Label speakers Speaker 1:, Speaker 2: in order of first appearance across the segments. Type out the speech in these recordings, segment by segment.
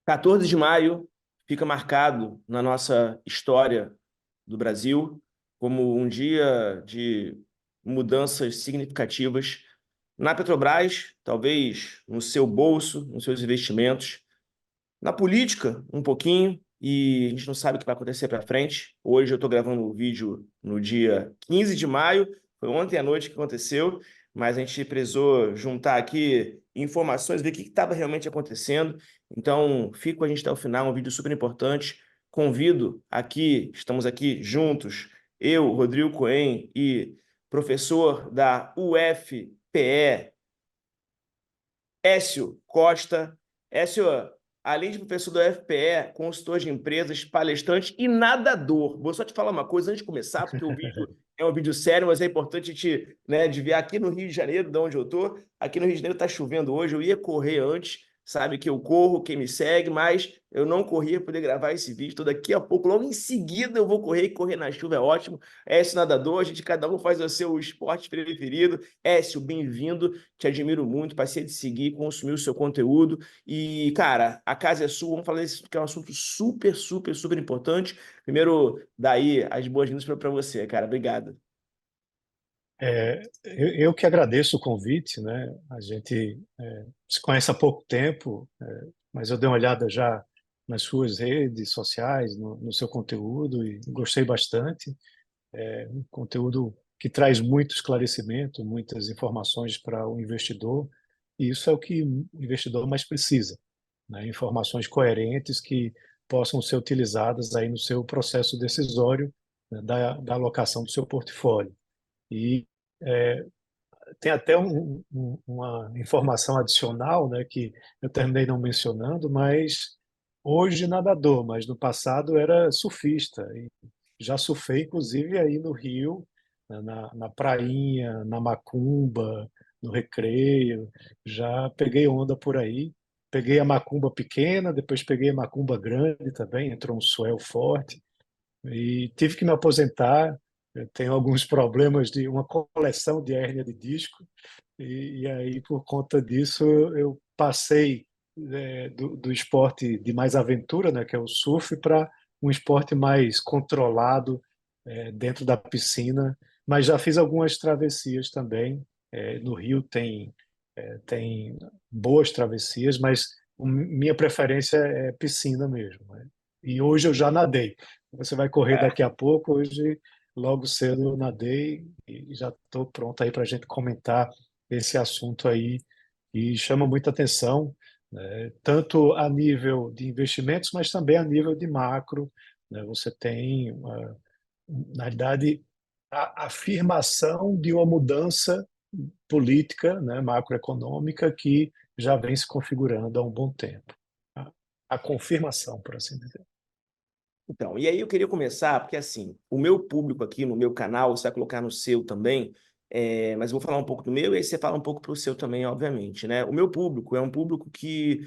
Speaker 1: 14 de maio fica marcado na nossa história do Brasil como um dia de mudanças significativas na Petrobras, talvez no seu bolso, nos seus investimentos, na política um pouquinho, e a gente não sabe o que vai acontecer para frente. Hoje eu estou gravando o vídeo no dia 15 de maio, foi ontem à noite que aconteceu, mas a gente precisou juntar aqui informações, ver o que estava realmente acontecendo. Então, fica com a gente até o final, um vídeo super importante. Convido aqui, estamos aqui juntos, eu, Rodrigo Cohen e professor da UFPE, Écio Costa. Écio, além de professor da UFPE, consultor de empresas, palestrante e nadador. Vou só te falar uma coisa antes de começar, porque o vídeo é um vídeo sério, mas é importante a gente, né, desviar aqui no Rio de Janeiro, de onde eu tô. Aqui no Rio de Janeiro está chovendo hoje, eu ia correr antes, sabe que eu corro, quem me segue, mas eu não corria para poder gravar esse vídeo. Então daqui a pouco, logo em seguida, eu vou correr, e correr na chuva é ótimo. Écio nadador, a gente, cada um faz o seu esporte preferido. Écio, bem-vindo. Te admiro muito, passei de seguir, consumir o seu conteúdo. E, cara, a casa é sua. Vamos falar desse que é um assunto super, super, super importante. Primeiro, daí as boas-vindas para você, cara. Obrigado.
Speaker 2: Eu que agradeço o convite, né? A gente se conhece há pouco tempo, mas eu dei uma olhada já nas suas redes sociais, no seu conteúdo e gostei bastante. É um conteúdo que traz muito esclarecimento, muitas informações para o investidor, e isso é o que o investidor mais precisa, né? Informações coerentes que possam ser utilizadas aí no seu processo decisório, né, da alocação do seu portfólio. E é, tem até uma informação adicional, né, que eu terminei não mencionando, mas hoje nadador, mas no passado era surfista. E já surfei, inclusive, aí no Rio, né, na prainha, na Macumba, no Recreio. Já peguei onda por aí. Peguei a Macumba pequena, depois peguei a Macumba grande também, entrou um swell forte. E tive que me aposentar. Eu tenho alguns problemas de uma coleção de hérnia de disco, e aí, por conta disso, eu passei do esporte de mais aventura, né, que é o surf, para um esporte mais controlado, dentro da piscina. Mas já fiz algumas travessias também. No Rio tem boas travessias, mas minha preferência é piscina mesmo, né? E hoje eu já nadei. Você vai correr
Speaker 1: É.
Speaker 2: daqui a pouco, hoje logo cedo eu nadei e já estou pronto aí para a gente comentar esse assunto aí e chama muita atenção, né? Tanto a nível de investimentos, mas também a nível de macro, né? Você tem, na realidade, a afirmação de uma mudança política, né, macroeconômica que já vem se configurando há um bom tempo. A confirmação, por assim dizer.
Speaker 1: Então, e aí eu queria começar, porque assim, o meu público aqui no meu canal, você vai colocar no seu também, mas eu vou falar um pouco do meu e aí você fala um pouco para o seu também, obviamente, né? O meu público é um público que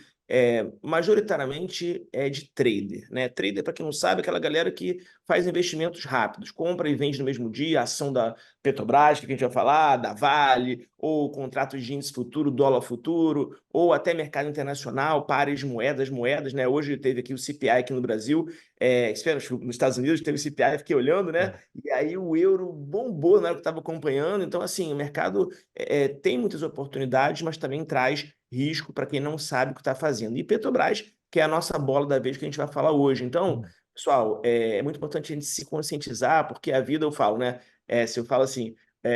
Speaker 1: majoritariamente é de trader, né? Trader, para quem não sabe, é aquela galera que faz investimentos rápidos, compra e vende no mesmo dia, a ação da Petrobras, que a gente vai falar, da Vale, ou contratos de índice futuro, dólar futuro, ou até mercado internacional, pares de moedas, né? Hoje teve aqui o CPI aqui no Brasil, espera, nos Estados Unidos teve CPI, fiquei olhando, né?
Speaker 2: É.
Speaker 1: E aí o euro bombou na hora que eu estava acompanhando. Então, assim, o mercado tem muitas oportunidades, mas também traz risco para quem não sabe o que está fazendo. E Petrobras, que é a nossa bola da vez que a gente vai falar hoje. Então, pessoal, é muito importante a gente se conscientizar, porque a vida, eu falo, né? Se eu falo assim,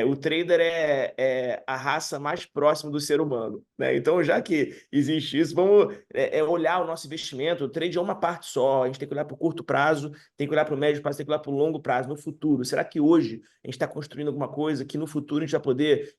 Speaker 1: o trader é a raça mais próxima do ser humano, né? Então, já que existe isso, vamos olhar o nosso investimento. O trade é uma parte só. A gente tem que olhar para o curto prazo, tem que olhar para o médio prazo, tem que olhar para o longo prazo, no futuro. Será que hoje a gente está construindo alguma coisa que no futuro a gente vai poder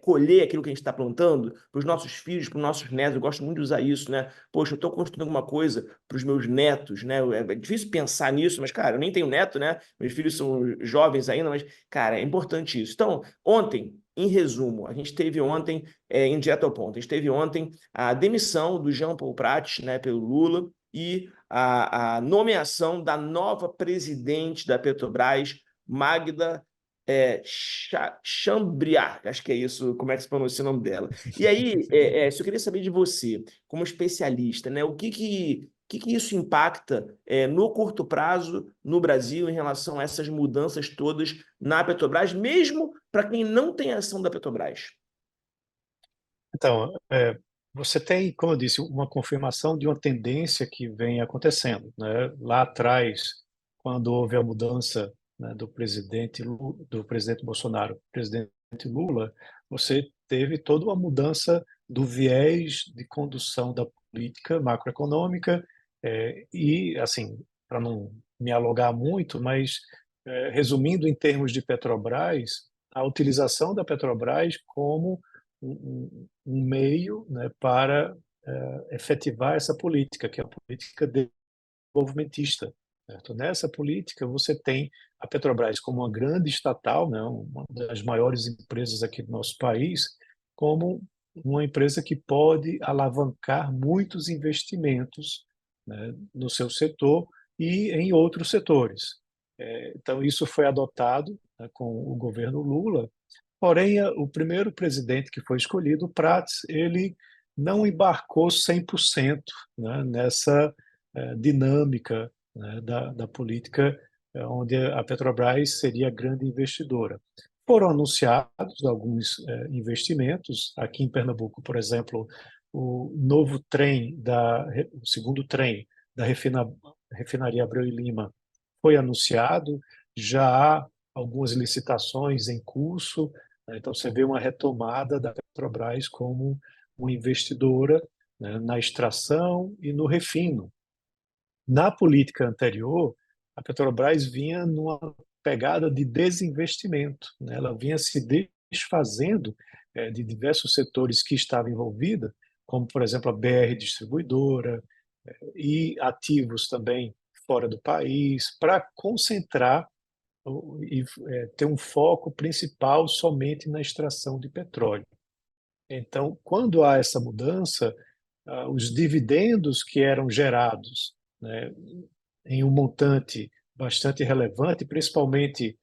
Speaker 1: colher aquilo que a gente está plantando para os nossos filhos, para os nossos netos? Eu gosto muito de usar isso, né? Poxa, eu estou construindo alguma coisa para os meus netos, né? É difícil pensar nisso, mas, cara, eu nem tenho neto, né? Meus filhos são jovens ainda, mas, cara, é importante isso. Então, ontem, em resumo, a gente teve ontem, indo direto ao ponto, a gente teve ontem a demissão do Jean Paul Prat, né, pelo Lula, e a nomeação da nova presidente da Petrobras, Magda Chambriard, acho que é isso, como é que se pronuncia o nome dela. E aí, eu queria saber de você, como especialista, né, o que que isso impacta no curto prazo no Brasil em relação a essas mudanças todas na Petrobras, mesmo para quem não tem ação da Petrobras?
Speaker 2: Então, você tem, como eu disse, uma confirmação de uma tendência que vem acontecendo, né? Lá atrás, quando houve a mudança, né, do presidente Bolsonaro para o presidente Lula, você teve toda uma mudança do viés de condução da política macroeconômica, e, assim, para não me alongar muito, mas, resumindo em termos de Petrobras, a utilização da Petrobras como um meio, né, para efetivar essa política, que é a política desenvolvimentista. Certo? Nessa política, você tem a Petrobras como uma grande estatal, né, uma das maiores empresas aqui do nosso país, como uma empresa que pode alavancar muitos investimentos, né, no seu setor e em outros setores. Então, isso foi adotado, né, com o governo Lula. Porém, o primeiro presidente que foi escolhido, o Prats, ele não embarcou 100%, né, nessa dinâmica, né, da política, onde a Petrobras seria a grande investidora. Foram anunciados alguns investimentos. Aqui em Pernambuco, por exemplo, o novo trem, o segundo trem da refinaria Abreu e Lima foi anunciado, já há algumas licitações em curso, né? Então, você vê uma retomada da Petrobras como uma investidora, né, na extração e no refino. Na política anterior, a Petrobras vinha numa pegada de desinvestimento, né? Ela vinha se desfazendo de diversos setores que estavam envolvida, como, por exemplo, a BR Distribuidora, e ativos também fora do país, para concentrar e ter um foco principal somente na extração de petróleo. Então, quando há essa mudança, os dividendos que eram gerados, né, em um montante bastante relevante, principalmente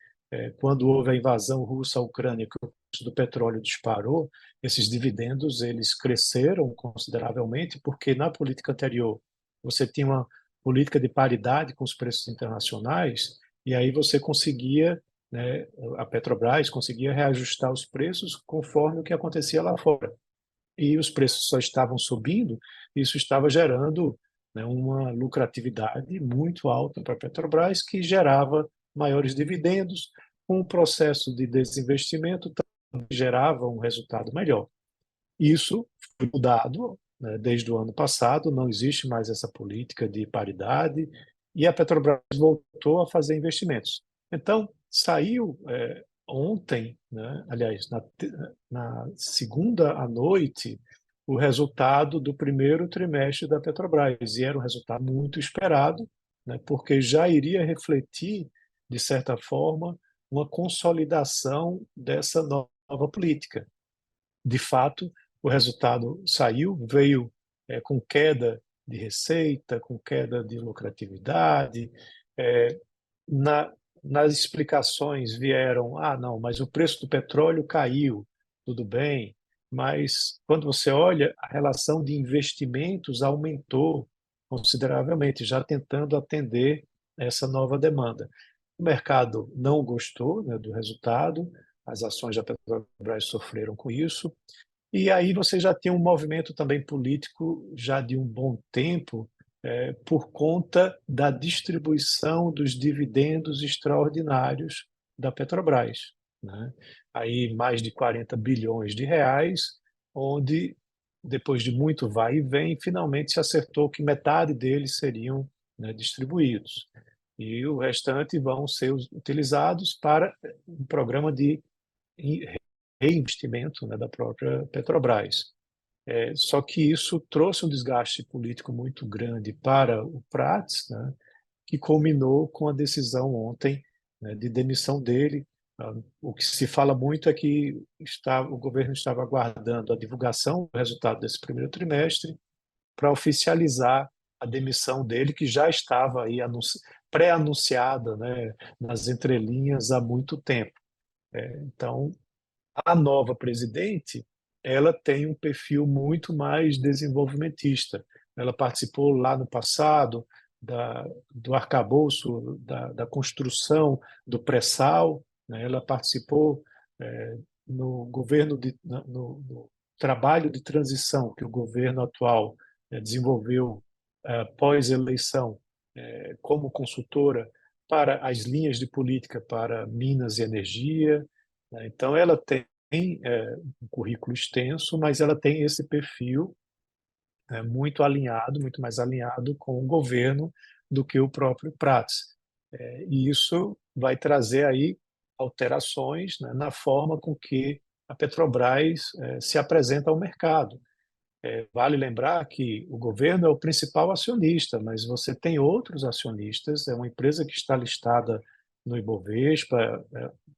Speaker 2: quando houve a invasão russa à Ucrânia, que o preço do petróleo disparou, esses dividendos eles cresceram consideravelmente, porque na política anterior você tinha uma política de paridade com os preços internacionais, e aí você conseguia, né, a Petrobras conseguia reajustar os preços conforme o que acontecia lá fora. E os preços só estavam subindo, isso estava gerando, né, uma lucratividade muito alta para a Petrobras, que gerava maiores dividendos, com o processo de desinvestimento também gerava um resultado melhor. Isso foi mudado, né, desde o ano passado, não existe mais essa política de paridade, e a Petrobras voltou a fazer investimentos. Então, saiu ontem, né, aliás, na segunda à noite, o resultado do primeiro trimestre da Petrobras, e era um resultado muito esperado, né, porque já iria refletir, de certa forma, uma consolidação dessa nova política. De fato, o resultado saiu, veio com queda de receita, com queda de lucratividade. É, na, nas explicações vieram, não, mas o preço do petróleo caiu, tudo bem, mas quando você olha, a relação de investimentos aumentou consideravelmente, já tentando atender essa nova demanda. O mercado não gostou, né, do resultado, as ações da Petrobras sofreram com isso, e aí você já tem um movimento também político já de um bom tempo, por conta da distribuição dos dividendos extraordinários da Petrobras, né? Aí mais de 40 bilhões de reais, onde, depois de muito vai e vem, finalmente se acertou que metade deles seriam, né, distribuídos. E o restante vão ser utilizados para um programa de reinvestimento, né, da própria Petrobras. Só que isso trouxe um desgaste político muito grande para o Prats, né, que culminou com a decisão ontem, né, de demissão dele. O que se fala muito é que o governo estava aguardando a divulgação do resultado desse primeiro trimestre para oficializar a demissão dele, que já estava aí pré-anunciada, né, nas entrelinhas há muito tempo. Então, a nova presidente, ela tem um perfil muito mais desenvolvimentista. ela participou lá no passado do arcabouço, da construção do pré-sal, né? Ela participou no governo no trabalho de transição que o governo atual desenvolveu pós-eleição como consultora para as linhas de política para Minas e Energia, né? Então, ela tem um currículo extenso, mas ela tem esse perfil muito alinhado, muito mais alinhado com o governo do que o próprio Prats. E isso vai trazer aí alterações, né, na forma com que a Petrobras se apresenta ao mercado. Vale lembrar que o governo é o principal acionista, mas você tem outros acionistas, é uma empresa que está listada no Ibovespa,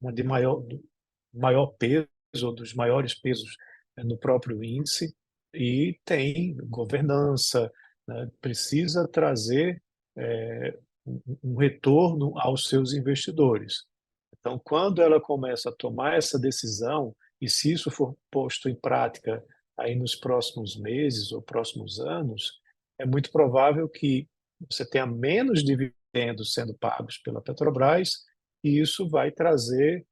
Speaker 2: uma de maior peso, ou dos maiores pesos no próprio índice, e tem governança, né? Precisa trazer um retorno aos seus investidores. Então, quando ela começa a tomar essa decisão, e se isso for posto em prática aí nos próximos meses ou próximos anos, é muito provável que você tenha menos dividendos sendo pagos pela Petrobras, e isso vai trazer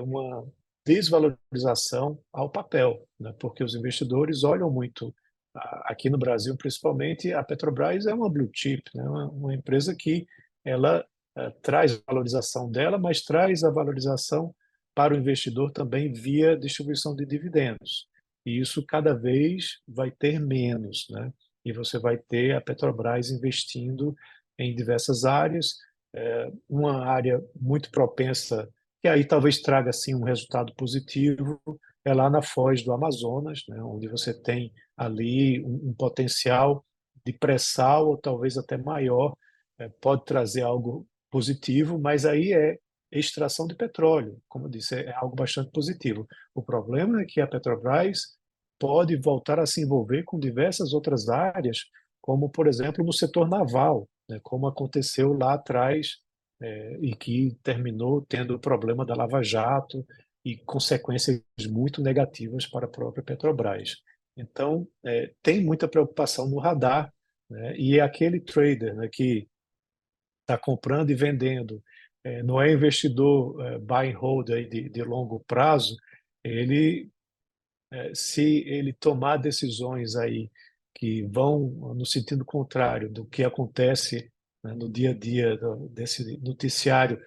Speaker 2: uma desvalorização ao papel, né? Porque os investidores olham muito, aqui no Brasil principalmente, a Petrobras é uma blue chip, né? Uma empresa que ela traz a valorização dela, mas traz a valorização para o investidor também via distribuição de dividendos. E isso cada vez vai ter menos, né? E você vai ter a Petrobras investindo em diversas áreas, uma área muito propensa, que aí talvez traga assim um resultado positivo, é lá na Foz do Amazonas, né? Onde você tem ali um potencial de pré-sal, ou talvez até maior, pode trazer algo positivo, mas aí é extração de petróleo, como eu disse, é algo bastante positivo. O problema é que a Petrobras pode voltar a se envolver com diversas outras áreas, como, por exemplo, no setor naval, né, como aconteceu lá atrás, e que terminou tendo o problema da Lava Jato e consequências muito negativas para a própria Petrobras. Então, tem muita preocupação no radar, né, e é aquele trader, né, que está comprando e vendendo, não é investidor buy and hold aí de longo prazo, ele se ele tomar decisões aí que vão no sentido contrário do que acontece, né, no dia a dia desse noticiário,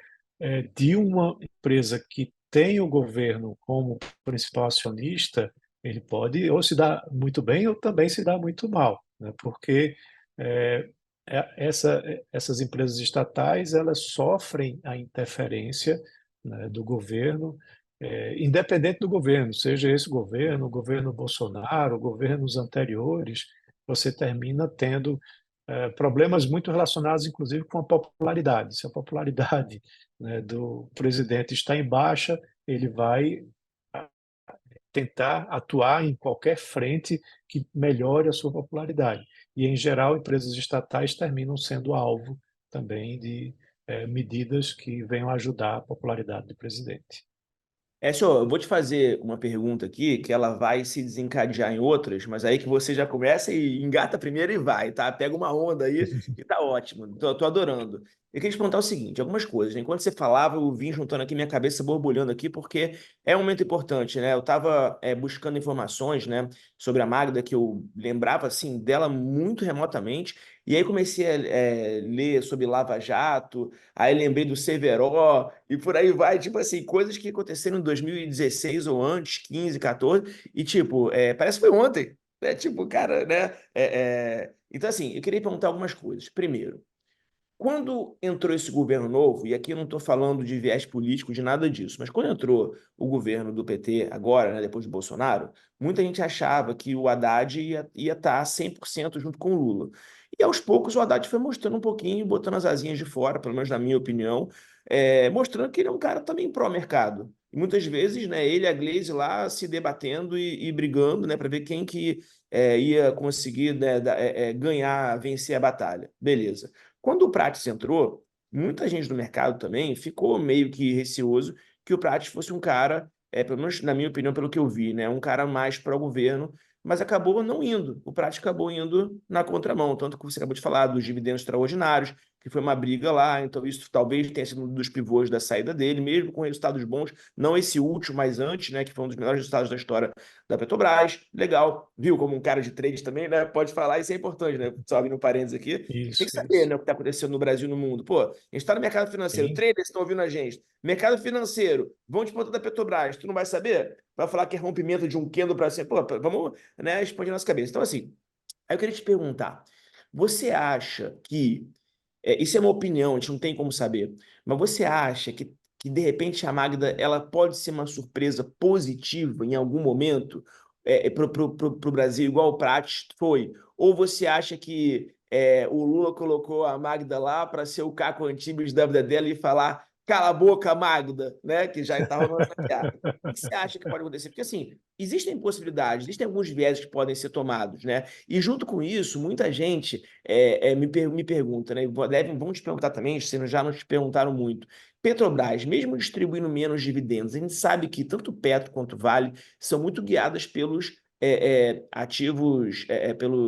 Speaker 2: de uma empresa que tem o governo como principal acionista, ele pode ou se dar muito bem ou também se dar muito mal, né? Porque é, essas empresas estatais, elas sofrem a interferência, né, do governo, independente do governo, seja esse governo, o governo Bolsonaro, governos anteriores, você termina tendo problemas muito relacionados, inclusive, com a popularidade. Se a popularidade, né, do presidente está em baixa, ele vai tentar atuar em qualquer frente que melhore a sua popularidade. E, em geral, empresas estatais terminam sendo alvo também de medidas que venham ajudar a popularidade do presidente.
Speaker 1: Senhor, eu vou te fazer uma pergunta aqui que ela vai se desencadear em outras, mas aí que você já começa e engata primeiro e vai, tá? Pega uma onda aí e tá ótimo. Tô adorando. Eu queria te perguntar o seguinte, algumas coisas, né? Enquanto você falava, eu vim juntando aqui minha cabeça, borbulhando aqui, porque é um momento importante, né? Eu estava buscando informações, né, sobre a Magda, que eu lembrava, assim, dela muito remotamente, e aí comecei a ler sobre Lava Jato, aí lembrei do Severo e por aí vai, tipo assim, coisas que aconteceram em 2016 ou antes, 15, 14, e tipo, parece que foi ontem, né? Tipo, cara, né? Então, assim, eu queria perguntar algumas coisas. Primeiro, quando entrou esse governo novo, e aqui eu não estou falando de viés político, de nada disso, mas quando entrou o governo do PT agora, né, depois do Bolsonaro, muita gente achava que o Haddad ia estar 100% junto com o Lula. E aos poucos o Haddad foi mostrando um pouquinho, botando as asinhas de fora, pelo menos na minha opinião, mostrando que ele é um cara também pró-mercado. E muitas vezes, né, ele e a Glaze lá se debatendo e brigando, né, para ver quem que ia conseguir, né, ganhar, vencer a batalha. Beleza. Quando o Prates entrou, muita gente do mercado também ficou meio que receoso que o Prates fosse um cara, pelo menos na minha opinião, pelo que eu vi, né, um cara mais pró-governo, mas acabou não indo. O Prates acabou indo na contramão, tanto que você acabou de falar dos dividendos extraordinários, que foi uma briga lá, então isso talvez tenha sido um dos pivôs da saída dele, mesmo com resultados bons, não esse último, mas antes, né, que foi um dos melhores resultados da história da Petrobras. Legal, viu? Como um cara de trade também, né? Pode falar, isso é importante, né? Só abrindo um parênteses aqui. Tem que
Speaker 2: Isso,
Speaker 1: saber,
Speaker 2: isso.
Speaker 1: né, o que está acontecendo no Brasil e no mundo. Pô, a gente está no mercado financeiro,
Speaker 2: Sim,
Speaker 1: traders estão ouvindo a gente. Mercado financeiro, vão te botar da Petrobras, tu não vai saber? Vai falar que é rompimento de um candle para cima. Pô, vamos, né, expandir nossa cabeça. Então, assim, aí eu queria te perguntar: você acha que isso é uma opinião, a gente não tem como saber. Mas você acha que de repente a Magda ela pode ser uma surpresa positiva em algum momento para o Brasil, igual o Prates foi? Ou você acha que o Lula colocou a Magda lá para ser o Caco Antibes da vida dela e falar cala a boca, Magda, né? Que já estava rolando essa piada. O que você acha que pode acontecer? Porque assim, existem possibilidades, existem alguns viés que podem ser tomados, né? E junto com isso, muita gente me pergunta, né? Vão te perguntar também, se já não te perguntaram muito. Petrobras, mesmo distribuindo menos dividendos, a gente sabe que tanto Petro quanto Vale são muito guiadas pelos ativos,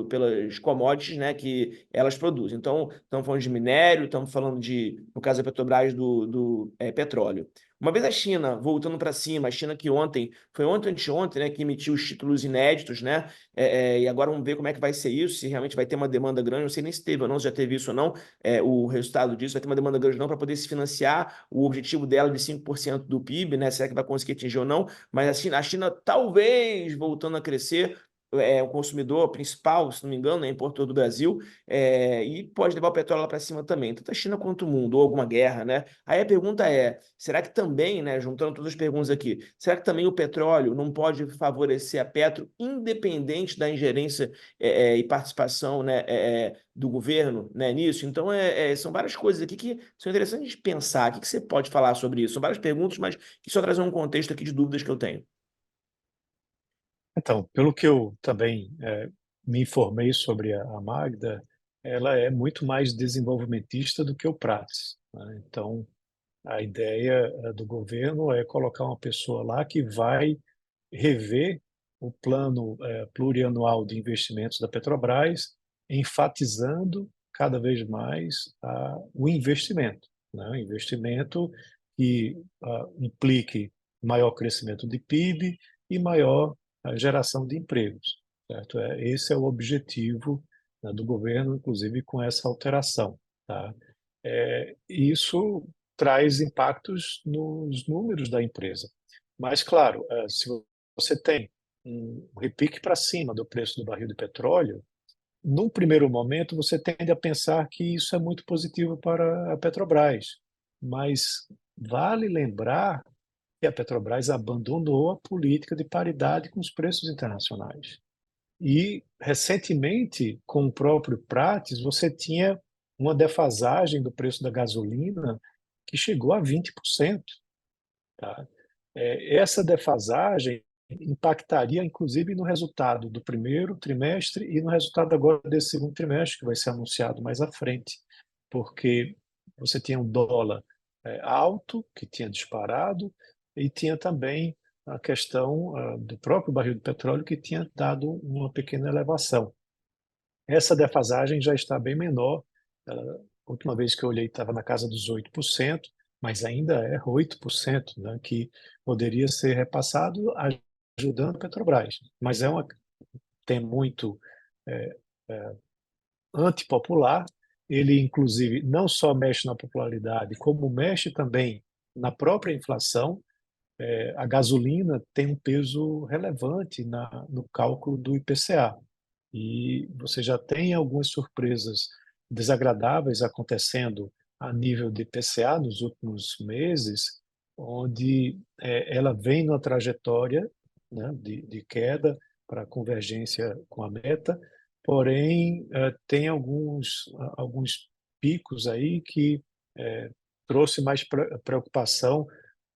Speaker 1: pelas commodities, né, que elas produzem. Então, estamos falando de minério, estamos falando de, no caso da Petrobras, do petróleo. Uma vez a China voltando para cima, a China que ontem, foi ontem ou anteontem, né, que emitiu os títulos inéditos, né, e agora vamos ver como é que vai ser isso, se realmente vai ter uma demanda grande, não sei nem se teve ou não, se já teve isso ou não, o resultado disso, vai ter uma demanda grande ou não para poder se financiar o objetivo dela de 5% do PIB, né? Será que vai conseguir atingir ou não? Mas a China talvez voltando a crescer, o consumidor principal, se não me engano, é importador do Brasil, e pode levar o petróleo lá para cima também, tanto a China quanto o mundo, ou alguma guerra, né? Aí a pergunta é, será que também, né, juntando todas as perguntas aqui, será que também o petróleo não pode favorecer a Petro, independente da ingerência e participação, né, do governo, né, nisso? Então, são várias coisas aqui que são interessantes de pensar. O que você pode falar sobre isso? São várias perguntas, mas que só trazem um contexto aqui de dúvidas que eu tenho.
Speaker 2: então, pelo que eu também me informei sobre a Magda, ela é muito mais desenvolvimentista do que o Prates, né? Então, a ideia do governo é colocar uma pessoa lá que vai rever o plano plurianual de investimentos da Petrobras, enfatizando cada vez mais o investimento, né? O investimento que implique maior crescimento de PIB e maior geração de empregos, certo? Esse é o objetivo, né, do governo, inclusive com essa alteração, tá? Isso traz impactos nos números da empresa. Mas, claro, se você tem um repique para cima do preço do barril de petróleo, num primeiro momento você tende a pensar que isso é muito positivo para a Petrobras. Mas vale lembrar que a Petrobras abandonou a política de paridade com os preços internacionais. E, recentemente, com o próprio Prates, você tinha uma defasagem do preço da gasolina que chegou a 20%. Tá? Essa defasagem impactaria, inclusive, no resultado do primeiro trimestre e no resultado agora desse segundo trimestre, que vai ser anunciado mais à frente, porque você tinha um dólar alto, que tinha disparado, e tinha também a questão do próprio barril de petróleo, que tinha dado uma pequena elevação. Essa defasagem já está bem menor. A última vez que eu olhei estava na casa dos 8%, mas ainda é 8%, né, que poderia ser repassado ajudando a Petrobras. Mas tem muito é, é, antipopular. Ele, inclusive, não só mexe na popularidade, como mexe também na própria inflação. A gasolina tem um peso relevante no cálculo do IPCA. E você já tem algumas surpresas desagradáveis acontecendo a nível de PCA nos últimos meses, onde ela vem numa trajetória, né, de queda para convergência com a meta, porém tem alguns picos aí que trouxe mais preocupação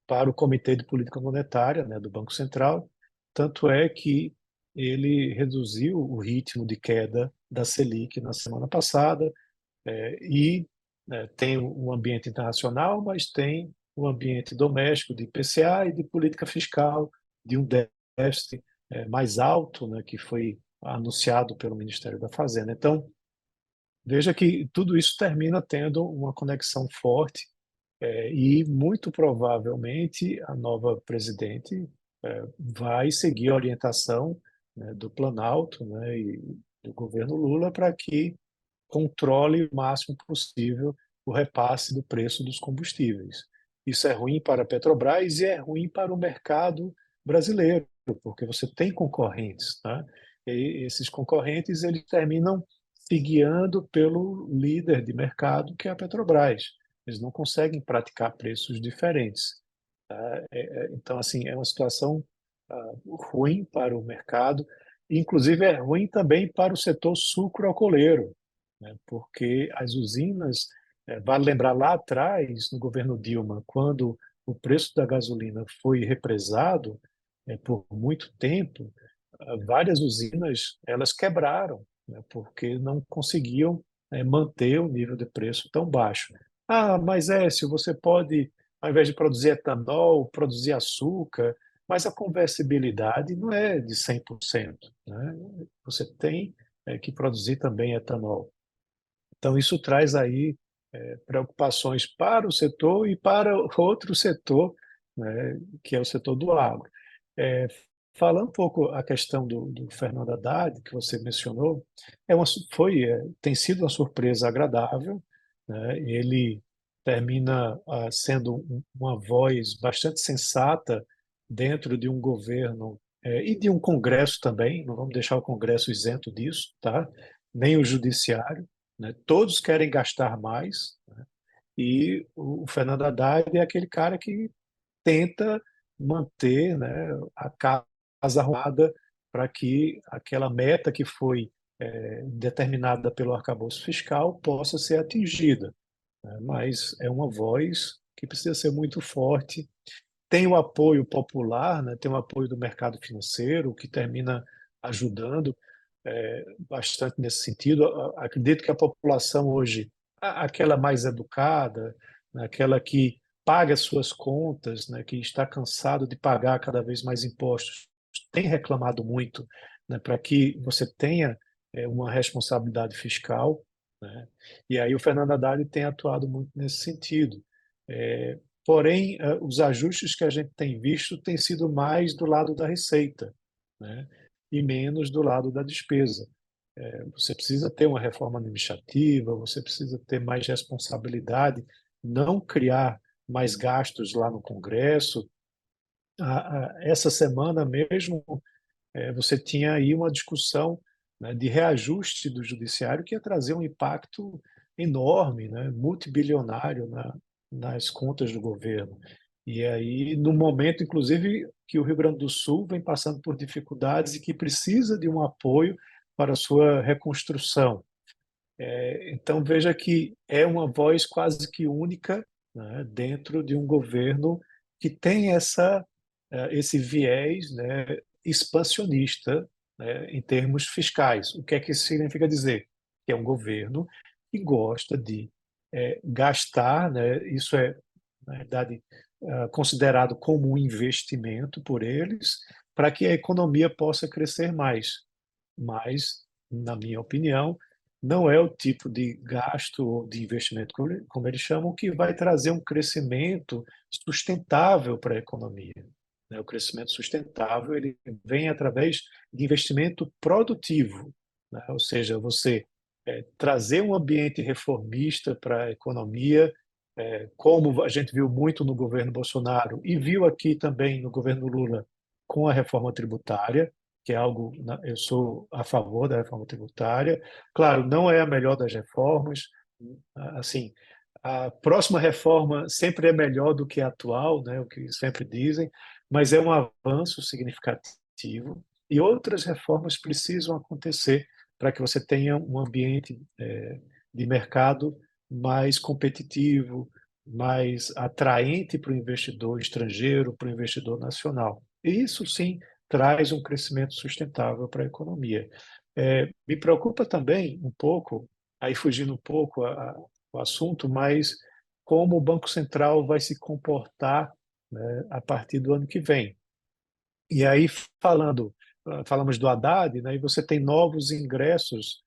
Speaker 2: para o Comitê de Política Monetária, né, do Banco Central, tanto é que ele reduziu o ritmo de queda da Selic na semana passada, e tem um ambiente internacional, mas tem um ambiente doméstico de IPCA e de política fiscal, de um déficit mais alto, né, que foi anunciado pelo Ministério da Fazenda. Então, veja que tudo isso termina tendo uma conexão forte e muito provavelmente a nova presidente vai seguir a orientação, né, do Planalto, né, e do governo Lula para que controle o máximo possível o repasse do preço dos combustíveis. Isso é ruim para a Petrobras e é ruim para o mercado brasileiro, porque você tem concorrentes, né? E esses concorrentes eles terminam se guiando pelo líder de mercado, que é a Petrobras. Eles não conseguem praticar preços diferentes. Então, assim, é uma situação ruim para o mercado, inclusive é ruim também para o setor sucroalcooleiro, né? Porque as usinas, vale lembrar lá atrás, no governo Dilma, quando o preço da gasolina foi represado por muito tempo, várias usinas elas quebraram, né? Porque não conseguiam manter o nível de preço tão baixo. Ah, mas se você pode, ao invés de produzir etanol, produzir açúcar, mas a conversibilidade não é de 100%, né? Você tem que produzir também etanol. Então, isso traz aí preocupações para o setor e para outro setor, né, que é o setor do agro. É, falando um pouco a questão do Fernando Haddad, que você mencionou, tem sido uma surpresa agradável, né? Ele termina sendo uma voz bastante sensata dentro de um governo e de um Congresso também, não vamos deixar o Congresso isento disso, tá? Nem o Judiciário, né? Todos querem gastar mais, né? E o Fernando Haddad é aquele cara que tenta manter, né, a casa arrumada para que aquela meta que foi determinada pelo arcabouço fiscal possa ser atingida, né? Mas é uma voz que precisa ser muito forte. Tem o apoio popular, né? Tem o apoio do mercado financeiro, que termina ajudando bastante nesse sentido. Acredito que a população hoje, aquela mais educada, né, aquela que paga suas contas, né, que está cansado de pagar cada vez mais impostos, tem reclamado muito, né, para que você tenha uma responsabilidade fiscal, né? E aí o Fernando Haddad tem atuado muito nesse sentido. Porém, os ajustes que a gente tem visto têm sido mais do lado da receita, né? E menos do lado da despesa. Você precisa ter uma reforma administrativa, você precisa ter mais responsabilidade, não criar mais gastos lá no Congresso. Essa semana mesmo, você tinha aí uma discussão, né, de reajuste do judiciário que ia trazer um impacto enorme, né, multibilionário nas contas do governo. E aí, no momento, inclusive, que o Rio Grande do Sul vem passando por dificuldades e que precisa de um apoio para a sua reconstrução. Então, veja que é uma voz quase que única, né, dentro de um governo que tem esse viés, né, expansionista, né, em termos fiscais. O que é que isso significa dizer? Que é um governo que gosta de gastar, né, isso é, na verdade, considerado como um investimento por eles, para que a economia possa crescer mais. Mas, na minha opinião, não é o tipo de gasto ou de investimento, como eles chamam, que vai trazer um crescimento sustentável para a economia, né? O crescimento sustentável ele vem através de investimento produtivo, né? Ou seja, você trazer um ambiente reformista para a economia, como a gente viu muito no governo Bolsonaro e viu aqui também no governo Lula com a reforma tributária, que é algo, eu sou a favor da reforma tributária. Claro, não é a melhor das reformas, assim, a próxima reforma sempre é melhor do que a atual, né, o que sempre dizem, mas é um avanço significativo e outras reformas precisam acontecer para que você tenha um ambiente de mercado mais competitivo, mais atraente para o investidor estrangeiro, para o investidor nacional. E isso sim traz um crescimento sustentável para a economia. Me preocupa também um pouco, aí fugindo um pouco o assunto, mas como o Banco Central vai se comportar, né, a partir do ano que vem. E aí, falando falamos do Haddad, né, e você tem novos ingressos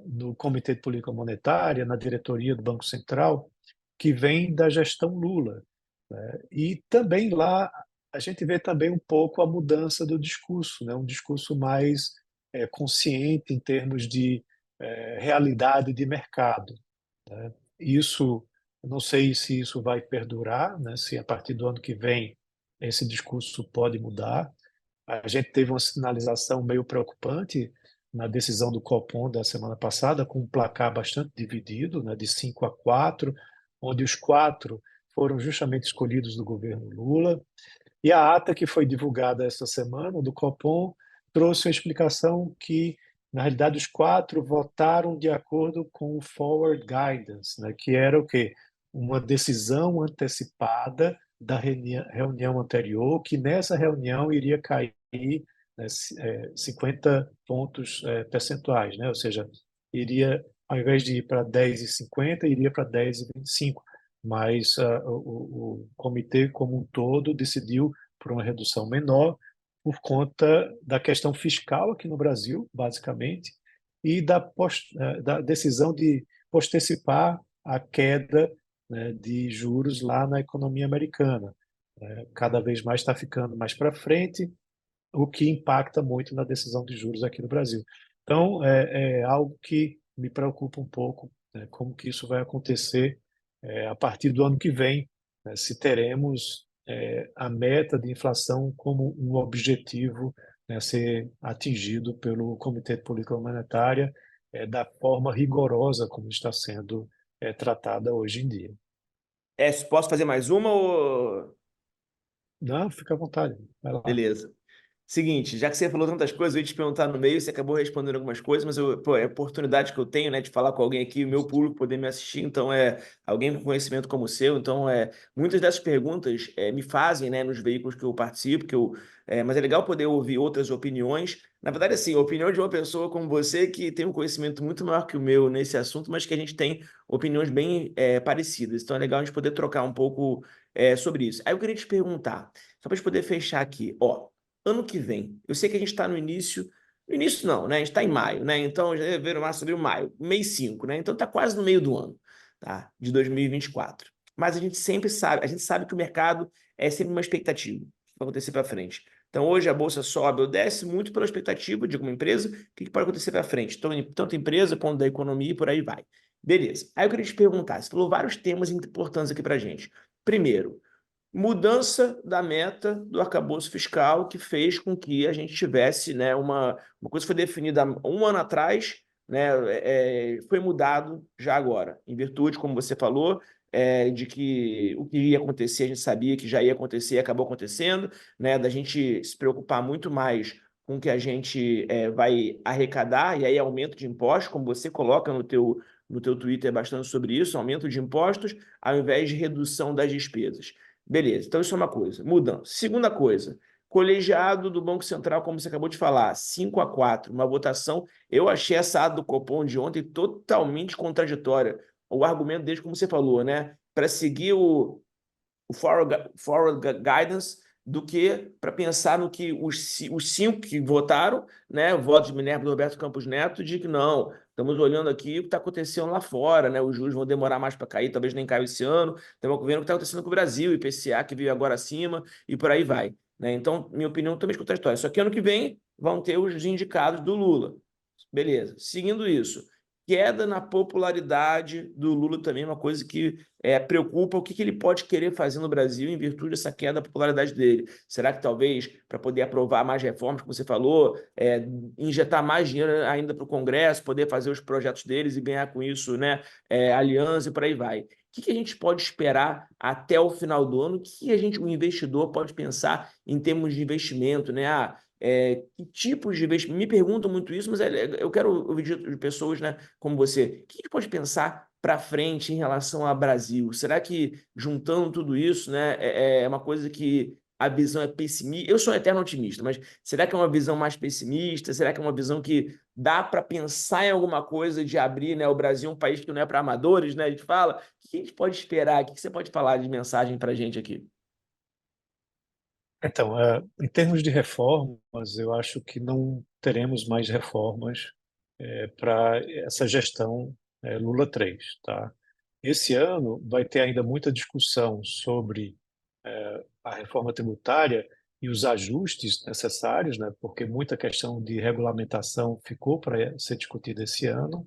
Speaker 2: no Comitê de Política Monetária, na diretoria do Banco Central, que vem da gestão Lula, né? E também lá a gente vê também um pouco a mudança do discurso, né? Um discurso mais consciente em termos de realidade de mercado, né? Isso, eu não sei se isso vai perdurar, né? Se a partir do ano que vem esse discurso pode mudar. A gente teve uma sinalização meio preocupante na decisão do Copom da semana passada, com um placar bastante dividido, né, de 5-4, onde os quatro foram justamente escolhidos do governo Lula. E a ata que foi divulgada essa semana do Copom trouxe uma explicação que, na realidade, os quatro votaram de acordo com o Forward Guidance, né, que era o quê? Uma decisão antecipada da reunião anterior, que nessa reunião iria cair, né, 50 pontos percentuais, né? Ou seja, iria, ao invés de ir para 10,50, iria para 10,25. Mas o comitê como um todo decidiu por uma redução menor por conta da questão fiscal aqui no Brasil, basicamente, e da decisão de postecipar a queda, né, de juros lá na economia americana. Cada vez mais está ficando mais para frente, o que impacta muito na decisão de juros aqui no Brasil. Então, é algo que me preocupa um pouco, né, como que isso vai acontecer a partir do ano que vem, né, se teremos a meta de inflação como um objetivo, né, a ser atingido pelo Comitê de Política Monetária da forma rigorosa como está sendo tratada hoje em dia.
Speaker 1: Posso fazer mais uma ou...
Speaker 2: Não, fica à vontade, vai lá.
Speaker 1: Beleza. Seguinte, já que você falou tantas coisas, eu ia te perguntar no meio, você acabou respondendo algumas coisas, mas pô, é a oportunidade que eu tenho, né, de falar com alguém aqui, o meu público poder me assistir, então alguém com conhecimento como o seu, então muitas dessas perguntas me fazem, né, nos veículos que eu participo, mas é legal poder ouvir outras opiniões. Na verdade, assim, a opinião de uma pessoa como você que tem um conhecimento muito maior que o meu nesse assunto, mas que a gente tem opiniões bem parecidas, então é legal a gente poder trocar um pouco sobre isso. Aí eu queria te perguntar, só para a gente poder fechar aqui, ó. Ano que vem, eu sei que a gente está no início não, né? A gente está em maio, né? Então, janeiro, março, abril, maio, mês 5, né? Então está quase no meio do ano, tá? De 2024. Mas a gente sempre sabe, a gente sabe que o mercado é sempre uma expectativa que vai acontecer para frente. Então, hoje a bolsa sobe ou desce muito pela expectativa de alguma empresa, o que pode acontecer para frente? Então, tanto empresa quanto da economia e por aí vai. Beleza. Aí eu queria te perguntar, você falou vários temas importantes aqui para gente. Primeiro, mudança da meta do arcabouço fiscal que fez com que a gente tivesse, né, uma coisa que foi definida há um ano atrás, né, foi mudado já agora, em virtude, como você falou, de que o que ia acontecer, a gente sabia que já ia acontecer e acabou acontecendo, né, da gente se preocupar muito mais com o que a gente vai arrecadar, e aí aumento de impostos, como você coloca no teu Twitter bastante sobre isso, aumento de impostos, ao invés de redução das despesas. Beleza, então isso é uma coisa. Mudança. Segunda coisa, colegiado do Banco Central, como você acabou de falar, 5-4, uma votação. Eu achei essa ata do Copom de ontem totalmente contraditória. O argumento deles, como você falou, né? Para seguir o forward guidance do que para pensar no que os cinco que votaram, né, o voto de Minerva do Roberto Campos Neto, de que não, estamos olhando aqui o que está acontecendo lá fora, né, os juros vão demorar mais para cair, talvez nem caia esse ano, estamos vendo o que está acontecendo com o Brasil, IPCA que veio agora acima e por aí vai. Né? Então, minha opinião também é contraditória. Só que ano que vem vão ter os indicados do Lula. Beleza. Seguindo isso, queda na popularidade do Lula também é uma coisa que preocupa o que ele pode querer fazer no Brasil em virtude dessa queda da popularidade dele. Será que talvez, para poder aprovar mais reformas, como você falou, injetar mais dinheiro ainda para o Congresso, poder fazer os projetos deles e ganhar com isso, né, aliança e por aí vai. O que a gente pode esperar até o final do ano? O que o investidor pode pensar em termos de investimento, né? Que tipos de investimento? Me perguntam muito isso, mas eu quero ouvir de pessoas, né, como você. O que a gente pode pensar para frente em relação ao Brasil? Será que, juntando tudo isso, né, é uma coisa que a visão é pessimista? Eu sou um eterno otimista, mas será que é uma visão mais pessimista? Será que é uma visão que dá para pensar em alguma coisa de abrir, né, o Brasil é um país que não é para amadores, né? A gente fala. O que a gente pode esperar? O que você pode falar de mensagem para a gente aqui?
Speaker 2: Então, em termos de reformas, eu acho que não teremos mais reformas para essa gestão Lula 3, tá? Esse ano vai ter ainda muita discussão sobre a reforma tributária e os ajustes necessários, né? Porque muita questão de regulamentação ficou para ser discutida esse ano.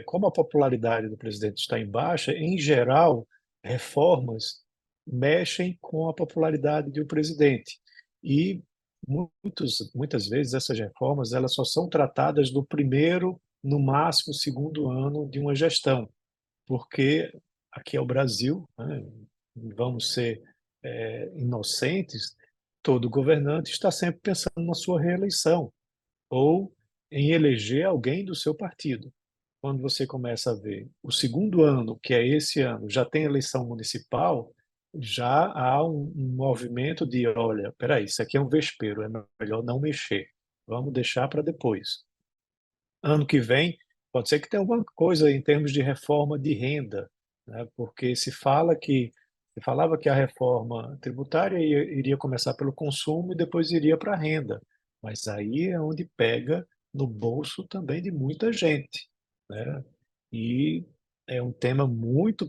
Speaker 2: Como a popularidade do presidente está em baixa, em geral, reformas mexem com a popularidade do presidente. E muitas vezes essas reformas elas só são tratadas no primeiro, no máximo segundo ano de uma gestão, porque aqui é o Brasil, né? Vamos ser inocentes, todo governante está sempre pensando na sua reeleição ou em eleger alguém do seu partido. Quando você começa a ver o segundo ano, que é esse ano, já tem eleição municipal, já há um movimento de, olha, peraí, isso aqui é um vespeiro, é melhor não mexer, vamos deixar para depois. Ano que vem, pode ser que tenha alguma coisa em termos de reforma de renda, né? Porque se falava que a reforma tributária iria começar pelo consumo e depois iria para a renda, mas aí é onde pega no bolso também de muita gente, né? E é um tema muito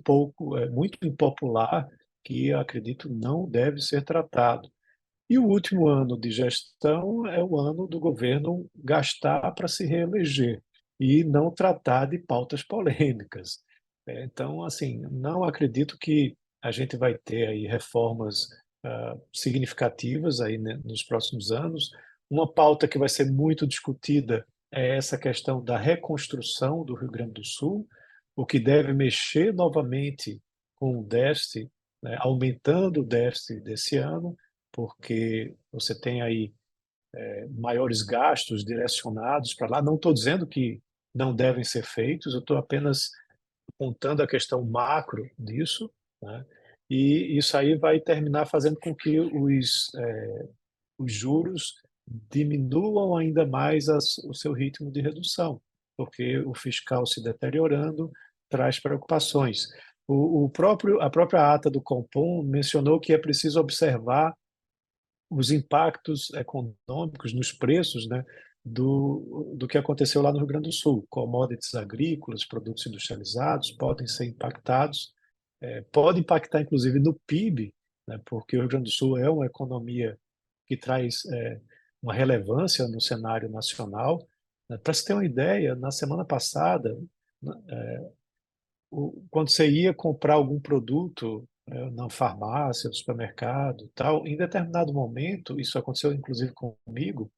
Speaker 2: impopular que eu acredito não deve ser tratado. E o último ano de gestão é o ano do governo gastar para se reeleger e não tratar de pautas polêmicas. Então, assim, não acredito que a gente vai ter aí reformas significativas aí, né, nos próximos anos. Uma pauta que vai ser muito discutida é essa questão da reconstrução do Rio Grande do Sul, o que deve mexer novamente com o déficit, né, aumentando o déficit desse ano, porque você tem aí maiores gastos direcionados para lá. Não estou dizendo que não devem ser feitos, eu estou apenas apontando a questão macro disso, né? E isso aí vai terminar fazendo com que os juros diminuam ainda mais o seu ritmo de redução, porque o fiscal se deteriorando traz preocupações. A própria ata do Compom mencionou que é preciso observar os impactos econômicos nos preços, né, do que aconteceu lá no Rio Grande do Sul. Commodities agrícolas, produtos industrializados podem ser impactados, pode impactar inclusive no PIB, né, porque o Rio Grande do Sul é uma economia que traz uma relevância no cenário nacional. Para se ter uma ideia, na semana passada, quando você ia comprar algum produto na farmácia, no supermercado, tal, em determinado momento, isso aconteceu inclusive comigo,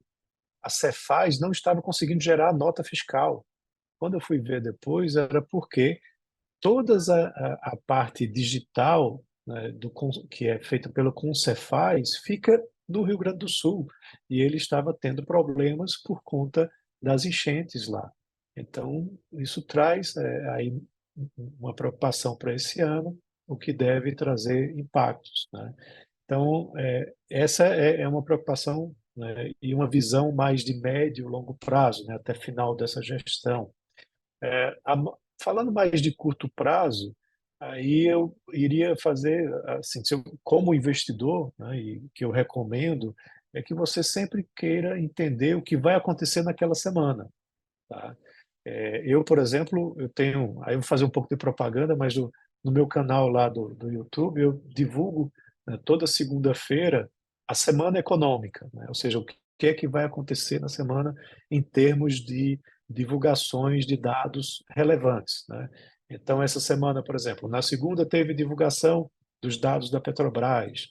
Speaker 2: a Cefaz não estava conseguindo gerar nota fiscal. Quando eu fui ver depois, era porque todas a parte digital, né, que é feita pelo Concefaz fica no Rio Grande do Sul e ele estava tendo problemas por conta das enchentes lá. Então, isso traz aí uma preocupação para esse ano, o que deve trazer impactos, né? Então, essa é uma preocupação, né, e uma visão mais de médio e longo prazo, né, até final dessa gestão. Falando mais de curto prazo, aí eu iria fazer, assim, como investidor, né, e que eu recomendo, é que você sempre queira entender o que vai acontecer naquela semana, tá? Eu, por exemplo, aí eu vou fazer um pouco de propaganda, mas no meu canal lá do YouTube, eu divulgo, né, toda segunda-feira a semana econômica, né? Ou seja, o que é que vai acontecer na semana em termos de divulgações de dados relevantes, né? Então, essa semana, por exemplo, na segunda teve divulgação dos dados da Petrobras,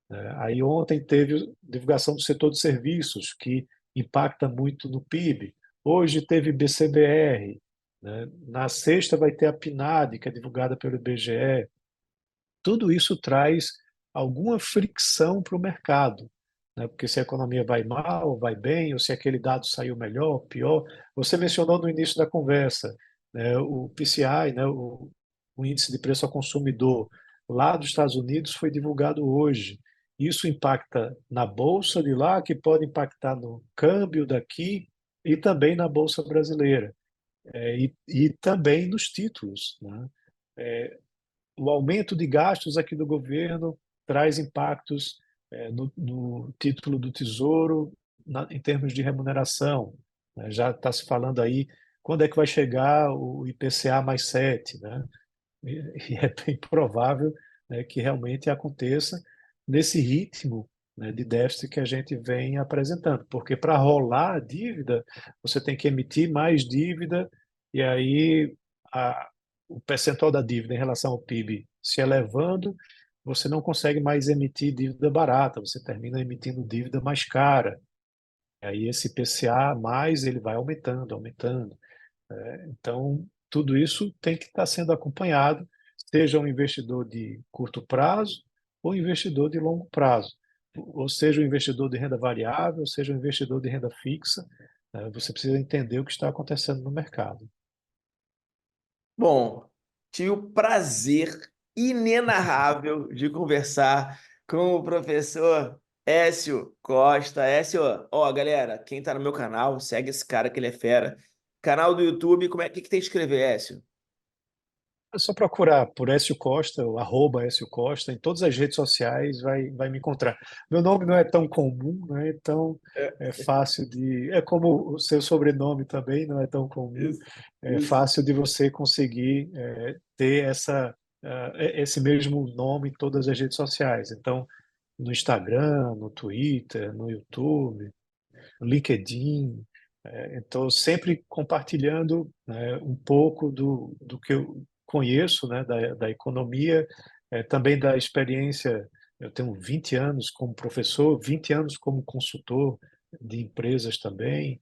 Speaker 2: né? Aí ontem teve divulgação do setor de serviços, que impacta muito no PIB. Hoje teve BCBR, né? Na sexta vai ter a PNAD, que é divulgada pelo IBGE. Tudo isso traz alguma fricção para o mercado, né? Porque se a economia vai mal, vai bem, ou se aquele dado saiu melhor, pior. Você mencionou no início da conversa, né, o PCI, né, o Índice de Preço ao Consumidor, lá dos Estados Unidos foi divulgado hoje. Isso impacta na bolsa de lá, que pode impactar no câmbio daqui e também na bolsa brasileira, e também nos títulos, né? O aumento de gastos aqui do governo traz impactos no título do Tesouro em termos de remuneração, né? Já está se falando aí quando é que vai chegar o IPCA mais 7, né? E é bem provável, né, que realmente aconteça nesse ritmo, né, de déficit que a gente vem apresentando, porque para rolar a dívida, você tem que emitir mais dívida, e aí o percentual da dívida em relação ao PIB se elevando, você não consegue mais emitir dívida barata, você termina emitindo dívida mais cara. Aí esse IPCA mais ele vai aumentando, aumentando. Então, tudo isso tem que estar sendo acompanhado, seja um investidor de curto prazo ou investidor de longo prazo, ou seja, um investidor de renda variável, ou seja, um investidor de renda fixa. Você precisa entender o que está acontecendo no mercado.
Speaker 1: Bom, tive o prazer inenarrável de conversar com o professor Écio Costa. Écio, ó, galera, quem tá no meu canal, segue esse cara que ele é fera. Canal do YouTube, como é que tem que escrever, Écio?
Speaker 2: É só procurar por Écio Costa, o arroba Écio Costa, em todas as redes sociais vai me encontrar. Meu nome não é tão comum, né? Então é fácil de. É como o seu sobrenome também não é tão comum,
Speaker 1: Isso,
Speaker 2: é
Speaker 1: isso.
Speaker 2: fácil de você conseguir ter esse mesmo nome em todas as redes sociais. Então, no Instagram, no Twitter, no YouTube, no LinkedIn. Então, sempre compartilhando, né, um pouco do que eu conheço, né, da economia, também da experiência. Eu tenho 20 anos como professor, 20 anos como consultor de empresas também,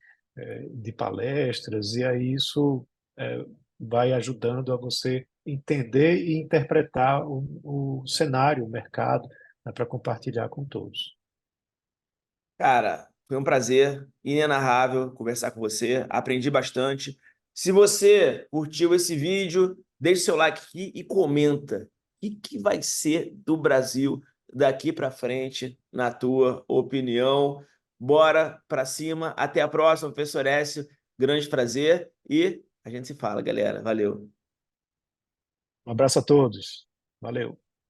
Speaker 2: de palestras, e aí isso é, vai ajudando a você entender e interpretar o cenário, o mercado, né, para compartilhar com todos.
Speaker 1: Cara, foi um prazer inenarrável conversar com você. Aprendi bastante. Se você curtiu esse vídeo, deixe seu like aqui e comenta. O que vai ser do Brasil daqui para frente, na tua opinião? Bora para cima. Até a próxima, professor Écio. Grande prazer e a gente se fala, galera. Valeu.
Speaker 2: Um abraço a todos. Valeu.